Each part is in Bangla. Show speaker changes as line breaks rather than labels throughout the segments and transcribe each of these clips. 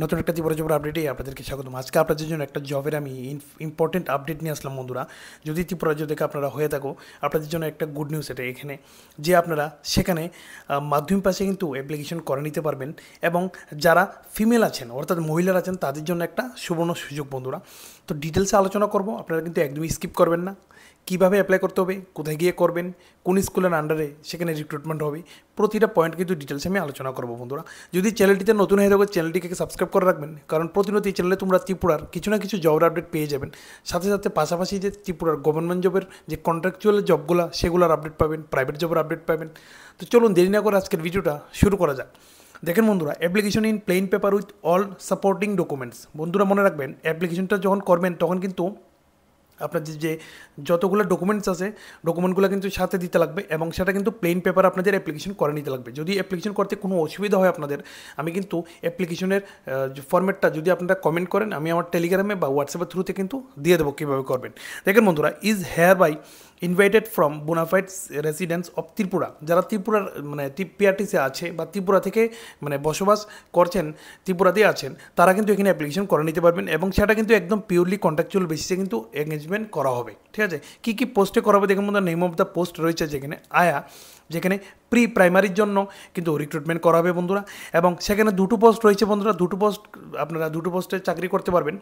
নতুন একটা ত্রিপুরা জবের আপডেটে আপনাদেরকে স্বাগতম। আজকে আপনাদের জন্য একটা জবের আমি ইম্পর্টেন্ট আপডেট নিয়ে আসলাম বন্ধুরা। যদি ত্রিপুরা জব থেকে আপনারা হয়ে থাকো, আপনাদের জন্য একটা গুড নিউজ এটা এখানে, যে আপনারা সেখানে মাধ্যমিক পাশে কিন্তু অ্যাপ্লিকেশন করে নিতে পারবেন। এবং যারা ফিমেল আছেন অর্থাৎ মহিলারা আছেন তাদের জন্য একটা সুবর্ণ সুযোগ বন্ধুরা। তো ডিটেলসে আলোচনা করব, আপনারা কিন্তু একদমই স্কিপ করবেন না। কীভাবে অ্যাপ্লাই করতে হবে, কোথায় গিয়ে করবেন, কোন স্কুলের আন্ডারে সেখানে রিক্রুটমেন্ট হবে, প্রতিটা পয়েন্ট কিন্তু ডিটেলসে আমি আলোচনা করবো বন্ধুরা। যদি চ্যানেলটিতে নতুন হয়ে থাকো চ্যানেলটিকে সাবস্ক্রাইব করে রাখবেন, কারণ প্রতিনিয়ত এই চ্যানেলে তোমরা ত্রিপুরার কিছু না কিছু জবের আপডেট পেয়ে যাবেন। সাথে সাথে পাশাপাশি যে ত্রিপুরার গভর্নমেন্ট জবের যে কন্ট্রাকচুয়াল জবগুলো সেগুলোর আপডেট পাবেন, প্রাইভেট জবের আপডেট পাবেন। তো চলুন দেরি না করে আজকের ভিডিওটা শুরু করা যাক। দেখেন বন্ধুরা, application in plane paper with all supporting documents. বন্ধুরা মনে রাখবেন, অ্যাপ্লিকেশনটা যখন করবেন তখন কিন্তু আপনাদের যে যতগুলো ডকুমেন্টস আছে ডকুমেন্টগুলো কিন্তু সাথে দিতে লাগবে, এবং সেটা কিন্তু প্লেন পেপার আপনাদের অ্যাপ্লিকেশন করে নিতে লাগবে। যদি অ্যাপ্লিকেশন করতে কোনো অসুবিধা হয় আপনাদের, আমি কিন্তু অ্যাপ্লিকেশনের ফরম্যাটটা যদি আপনারা কমেন্ট করেন, আমি আমার টেলিগ্রামে বা হোয়াটসঅ্যাপের থ্রুতে কিন্তু দিয়ে দেবো কীভাবে করবেন। দেখেন বন্ধুরা, is hereby invited from bona fide residents of Tripura. যারা ত্রিপুরার মানে পিআরটিসি আছে বা ত্রিপুরা থেকে মানে বসবাস করছেন, ত্রিপুরাতেই আছেন, তারা কিন্তু এখানে অ্যাপ্লিকেশন করে নিতে পারবেন। এবং সেটা কিন্তু একদম পিওরলি কন্ট্রাকচুয়াল বেসিসে কিন্তু এঙ্গেজমেন্ট করা হবে। ঠিক আছে, কী কী পোস্টে করা হবে দেখুন বন্ধুরা, নেম অফ দ্য পোস্ট রয়েছে যেখানে আয়া, যেখানে প্রি প্রাইমারির জন্য কিন্তু রিক্রুটমেন্ট করা হবে বন্ধুরা। এবং সেখানে দুটো পোস্ট রয়েছে বন্ধুরা, দুটো পোস্ট আপনারা দুটো পোস্টে চাকরি করতে পারবেন,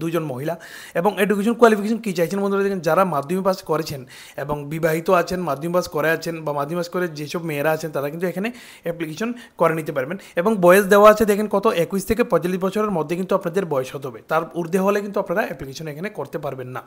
দুজন মহিলা। এবং এডুকেশন কোয়ালিফিকেশন কী চাইছেন বন্ধুরা, দেখেন যারা মাধ্যমিক পাস করেছেন এবং বিবাহিত আছেন, মাধ্যমিক পাস করে আছেন বা মাধ্যমিক পাস করে যেসব মেয়েরা আছেন তারা কিন্তু এখানে অ্যাপ্লিকেশন করে নিতে পারবেন। এবং বয়স দেওয়া আছে দেখেন কত, 21 থেকে 45 বছরের মধ্যে কিন্তু আপনাদের বয়স হতে হবে, তার ঊর্ধ্বে হলে কিন্তু আপনারা অ্যাপ্লিকেশন এখানে করতে পারবেন না।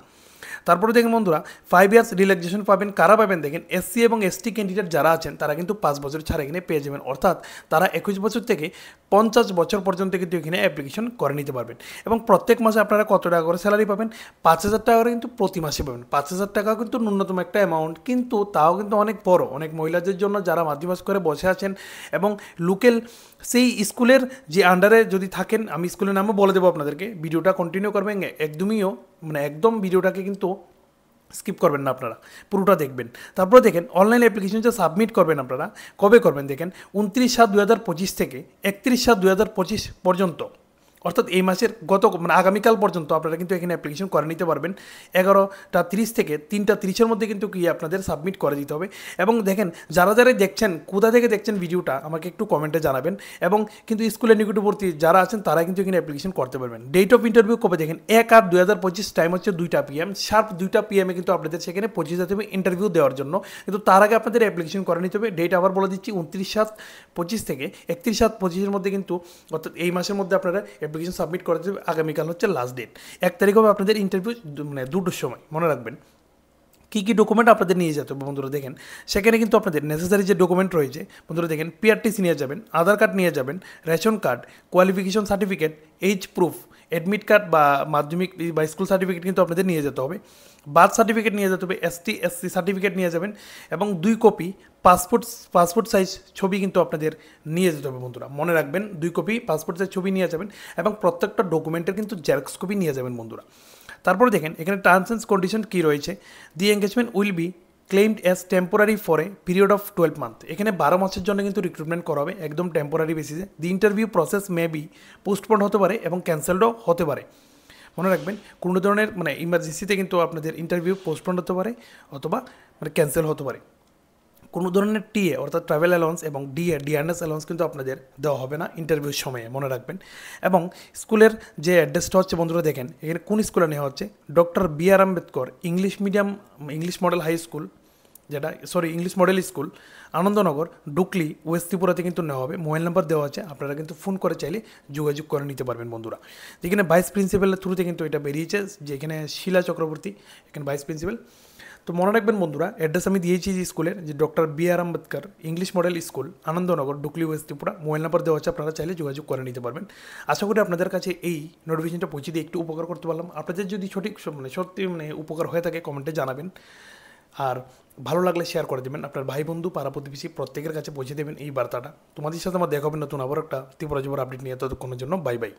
তারপরে দেখেন বন্ধুরা, 5 ইয়ার্স রিল্যাক্সেশন পাবেন। কারা পাবেন দেখেন, এসসি এবং এসটি ক্যান্ডিডেট যারা আছেন তারা কিন্তু 5 বছর ছাড়া এখানে পেয়ে যাবেন, অর্থাৎ তারা 21 বছর থেকে 50 বছর পর্যন্ত কিন্তু এখানে অ্যাপ্লিকেশন করে নিতে পারবেন। এবং প্রত্যেক মাসে আপনারা কত টাকা করে স্যালারি পাবেন, 5,000 টাকা করে কিন্তু প্রতি মাসে পাবেন। 5,000 টাকা কিন্তু ন্যূনতম একটা অ্যামাউন্ট, কিন্তু তাও কিন্তু অনেক বড়, অনেক মহিলাদের জন্য যারা মাধ্যমিক পাস করে বসে আছেন এবং লোকাল সেই স্কুলের যে আন্ডারে যদি থাকেন, আমি স্কুলের নামও বলে দেবো আপনাদেরকে, ভিডিওটা কন্টিনিউ করবেন একদমইও মানে একদম ভিডিওটাকে কিন্তু স্কিপ করবেন না, আপনারা পুরোটা দেখবেন। তারপরে দেখেন অনলাইন অ্যাপ্লিকেশন যে সাবমিট করবেন আপনারা কবে করবেন দেখেন, 29/7/2025 থেকে 31/7/2025 পর্যন্ত, অর্থাৎ এই মাসের মানে আগামীকাল পর্যন্ত আপনারা কিন্তু এখানে অ্যাপ্লিকেশন করে নিতে পারবেন। 11টা 30 থেকে 3টা 30-এর মধ্যে কিন্তু কি আপনাদের সাবমিট করে দিতে হবে। এবং দেখেন যারা যারা দেখছেন, কোথা থেকে দেখছেন ভিডিওটা আমাকে একটু কমেন্টে জানাবেন। এবং কিন্তু স্কুলের নিকটবর্তী যারা আছেন তারা কিন্তু এখানে অ্যাপ্লিকেশন করতে পারবেন। ডেট অফ ইন্টারভিউ কবে দেখেন, 1/8/2025, টাইম হচ্ছে 2টা PM, শার্প 2টা PM কিন্তু আপনাদের সেখানে পৌঁছে যেতে হবে ইন্টারভিউ দেওয়ার জন্য। কিন্তু তার আগে আপনাদের অ্যাপ্লিকেশন করে নিতে হবে। ডেট আবার বলে দিচ্ছি, 29/7/25 থেকে 31/7/25-এর মধ্যে কিন্তু, অর্থাৎ এই মাসের মধ্যে আপনারা অ্যাপ্লিকেশন সাবমিট করে দেবে। আগামীকাল হচ্ছে লাস্ট ডেট, 1 তারিখ হবে আপনাদের ইন্টারভিউ, মানে 2টোর সময়। মনে রাখবেন কী কী ডকুমেন্ট আপনাদের নিয়ে যেতে হবে বন্ধুরা। দেখেন সেখানে কিন্তু আপনাদের নেসেসারি যে ডকুমেন্ট রয়েছে বন্ধুরা, দেখেন পিআরটিসি নিয়ে যাবেন, আধার কার্ড নিয়ে যাবেন, ration card, qualification certificate, age proof, admit card বা মাধ্যমিক বা স্কুল সার্টিফিকেট কিন্তু আপনাদের নিয়ে যেতে হবে। বার্থ সার্টিফিকেট নিয়ে যেতে হবে, ST/SC সার্টিফিকেট নিয়ে যাবেন, এবং 2 কপি পাসপোর্ট সাইজ ছবি কিন্তু আপনাদের নিয়ে যেতে হবে বন্ধুরা। মনে রাখবেন 2 কপি পাসপোর্ট সাইজ ছবি নিয়ে যাবেন, এবং প্রত্যেকটা ডকুমেন্টের কিন্তু জেরক্স কপি নিয়ে যাবেন বন্ধুরা। তারপরে দেখেন এখানে টার্মস অ্যান্ড কন্ডিশন কী রয়েছে, the engagement will be claimed as temporary for a period of 12 month. এখানে 12 মাসের জন্য কিন্তু রিক্রুটমেন্ট করা হবে একদম টেম্পোরারি বেসিসে। দি interview process may be postponed হতে পারে এবং ক্যান্সেলডও হতে পারে। মনে রাখবেন কোনো ধরনের মানে ইমার্জেন্সিতে কিন্তু আপনাদের ইন্টারভিউ পোস্টপোন্ড হতে পারে অথবা মানে ক্যান্সেল হতে পারে। কোনো ধরনের টিএ অর্থাৎ ট্রাভেল অ্যালাউন্স এবং ডিআরএস অ্যালাউন্স কিন্তু আপনাদের দেওয়া হবে না ইন্টারভিউর সময়ে, মনে রাখবেন। এবং স্কুলের যে অ্যাড্রেসটা হচ্ছে বন্ধুরা, দেখেন এখানে কোন স্কুলে নেওয়া হচ্ছে, doctor B.R. Ambedkar English medium English model high school, English model school, Anandanagar, Dukli, West ত্রিপুরাতে কিন্তু নেওয়া হবে। মোবাইল নাম্বার দেওয়া আছে, আপনারা কিন্তু ফোন করে চাইলে যোগাযোগ করে নিতে পারবেন বন্ধুরা। যেখানে ভাইস প্রিন্সিপালের থ্রুতে কিন্তু এটা বেরিয়েছে, যেখানে শিলা চক্রবর্তী এখানে ভাইস প্রিন্সিপাল। তো মনে রাখবেন বন্ধুরা, অ্যাড্রেস আমি দিয়েছি যে স্কুলের, যে doctor B.R. Ambedkar English model school, Anandanagar, Dukli, West Tripura. Mobile number দেওয়া আছে, আপনারা চাইলে যোগাযোগ করে নিতে পারবেন। আশা করি আপনাদের কাছে এই নোটিফিকেশনটা পৌঁছে দিয়ে একটু উপকার করতে পারলাম। আপনাদের যদি সত্যি উপকার হয়ে থাকে কমেন্টে জানাবেন, আর ভালো লাগলে শেয়ার করে দেবেন, আপনার ভাই বন্ধু পাড়া প্রতিবেশী প্রত্যেকের কাছে পৌঁছে দেবেন এই বার্তাটা। তোমাদের সাথে আমার দেখা হবে নতুন আবার একটা ত্রিপুরা জবের আপডেট নিয়ে। ততক্ষণের জন্য বাই বাই।